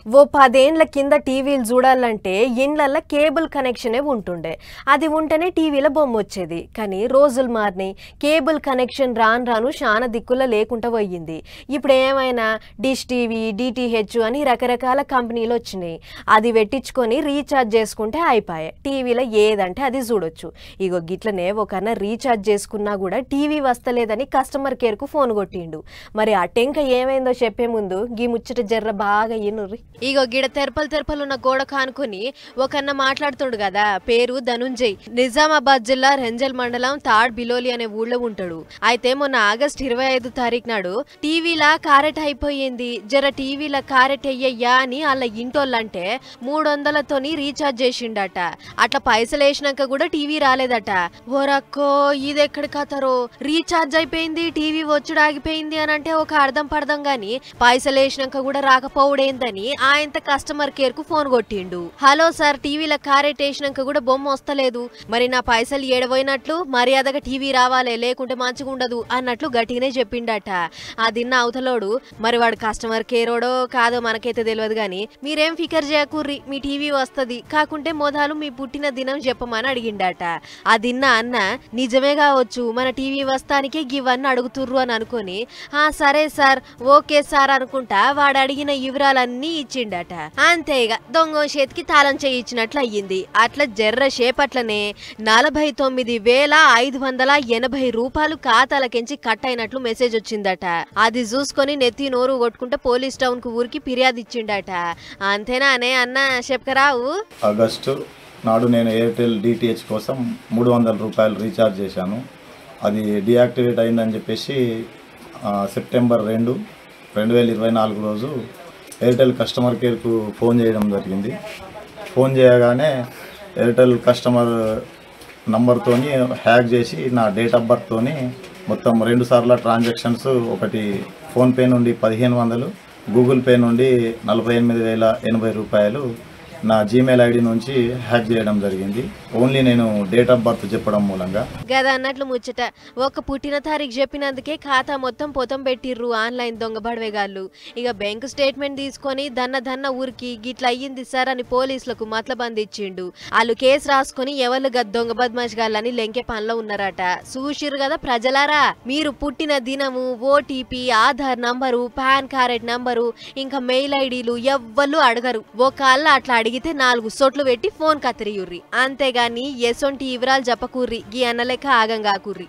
ఓ 10 ఏండ్ల కింద టీవీలు చూడాలంటే ఇండ్లల్లో కేబుల్ కనెక్షనే ఉంటుండే. అది ఉంటేనే టీవీలో బొమ్మ వచ్చేది. కానీ రోజులు మారినాయి. కేబుల్ కనెక్షన్ రాను రాను చాలా దిక్కుల లేకుండా పోయింది. ఇప్పుడు ఏమైనా డిష్ టీవీ, డిటిహెచ్ అని రకరకాల కంపెనీలు వచ్చినాయి. అది పెట్టించుకొని రీఛార్జ్ చేసుకుంటే అయిపోయాయి. టీవీలో ఏదంటే అది చూడొచ్చు. ఇగో గిట్లనే ఒకన్న రీఛార్జ్ చేసుకున్నా కూడా టీవీ వస్తలేదని కస్టమర్ కేర్కు ఫోన్ కొట్టిండు. మరి ఆ టెంక ఏమైందో చెప్పే ముందు గీ ముచ్చట జర్ర బాగా ఇనుర్రి. ఇగో గిడ తెరపలు ఉన్న గోడ కానుకొని ఒకన్న మాట్లాడుతుండు కదా. పేరు ధనుంజయ్. నిజామాబాద్ జిల్లా రెంజల్ మండలం తాడ్ బిలోలి అనే ఊళ్ళో ఉంటాడు. అయితే మొన్న ఆగస్టు 25 తారీఖు నాడు టీవీలా కారెట్ అయిపోయింది, జర టీవీలా కారెట్ అయ్యయ్యా అని వాళ్ళ ఇంటోళ్ళంటే 300తోని రీఛార్జ్ చేసిండట. అట్లా పైసలు వేసినాక కూడా టీవీ రాలేదట. ఓరక్కో ఇదెక్కడ కథరో, రీఛార్జ్ అయిపోయింది టీవీ వచ్చుడు ఆగిపోయింది అని అంటే ఒక అర్థం పడదాం గాని పైసలు వేసినాక కూడా రాకపోవడేందని ఆయన కస్టమర్ కేర్ కు ఫోన్ కొట్టిండు. హలో సార్, టీవీలో కారెట్ వేసినాక కూడా బొమ్మ వస్తలేదు, మరి నా పైసలు ఏడపోయినట్లు మర్యాదగా టీవీ రావాలే లేకుంటే మంచిగా ఉండదు అన్నట్లు గట్టిగానే చెప్పిండట. అదిన్న అవతలోడు మరి వాడు కస్టమర్ కేరోడో కాదో మనకైతే తెలియదు గాని మీరేం ఫికర్ చేయకూర్రి, మీ టీవీ వస్తది, కాకుంటే మొదలు మీ పుట్టిన దినం చెప్పమని అడిగిండట. అదిన్న అన్న నిజమే కావచ్చు, మన టీవీ వస్తానికే గివన్నీ అడుగుతుర్రు అని అనుకొని సరే సార్ ఓకే సార్ అనుకుంటా వాడు అడిగిన వివరాలన్నీ ఇచ్చిండట. అంతే ఇక దొంగ చేతికి తాళం చేయించినట్లు అయ్యింది. అట్లా జర్ర షేపట్లనే 49,580 రూపాయలు ఖాతాలకెంచి కట్ అయినట్లు మెసేజ్ వచ్చిందట. అది చూసుకొని నెత్తి నోరు కొట్టుకుంటే పోలీస్ టౌన్ కు ఊరికి ఫిర్యాదు ఇచ్చిండట. అంతేనా అనే అన్న చెప్పకరావు. ఆగస్టు నాడు నేను ఎయిర్టెల్ డిటిహెచ్ కోసం 300 రూపాయలు రీఛార్జ్ చేశాను. అది డియాక్టివేట్ అయిందని చెప్పేసి సెప్టెంబర్ 2, 2024 రోజు ఎయిర్టెల్ కస్టమర్ కేర్కు ఫోన్ చేయడం జరిగింది. ఫోన్ చేయగానే ఎయిర్టెల్ కస్టమర్ నంబర్తోని హ్యాక్ చేసి నా డేట్ ఆఫ్ బర్త్తోని మొత్తం 2 సార్ల ట్రాన్సాక్షన్స్, ఒకటి ఫోన్పే నుండి 1500, గూగుల్ పే నుండి 48,080 రూపాయలు నా జీమెయిల్ ఐడి నుంచి హ్యాక్ చేయడం జరిగింది. ఓన్లీ నేను డేట్ ఆఫ్ బర్త్ చెప్పడం మూలంగా. గదా అన్నట్లు ముచ్చట. ఒక పుట్టిన తారీఖు చెప్పినందుకే ఖాతా మొత్తం పొతం పెట్టిర్రు ఆన్లైన్ దొంగ బడవేగాళ్ళు. ఇక బ్యాంకు స్టేట్మెంట్ తీసుకొని దన్న ఊరికి గిట్ల అయ్యింది సార్ అని పోలీసులకు మతలబంది ఇచ్చిండు. వాళ్ళు కేసు రాసుకొని ఎవరు దొంగ బద్మాష్గాళ్ళని లెంకే పనిలో ఉన్నారట. చూసిర్రు కదా ప్రజలారా, మీరు పుట్టిన దినము, OTP, Aadhaar number, pan card number, ఇంకా మెయిల్ ఐడీలు ఎవ్వరు అడగరు. ఒకళ్ళ అట్లా అడిగితే 4 సోట్లు పెట్టి ఫోన్ కత్తిరియుర్రి. అంతేగాని ఎసొంటి వివరాలు చెప్పకూర్రి, గీ అన్నలెక్క ఆగంగాకూర్రి.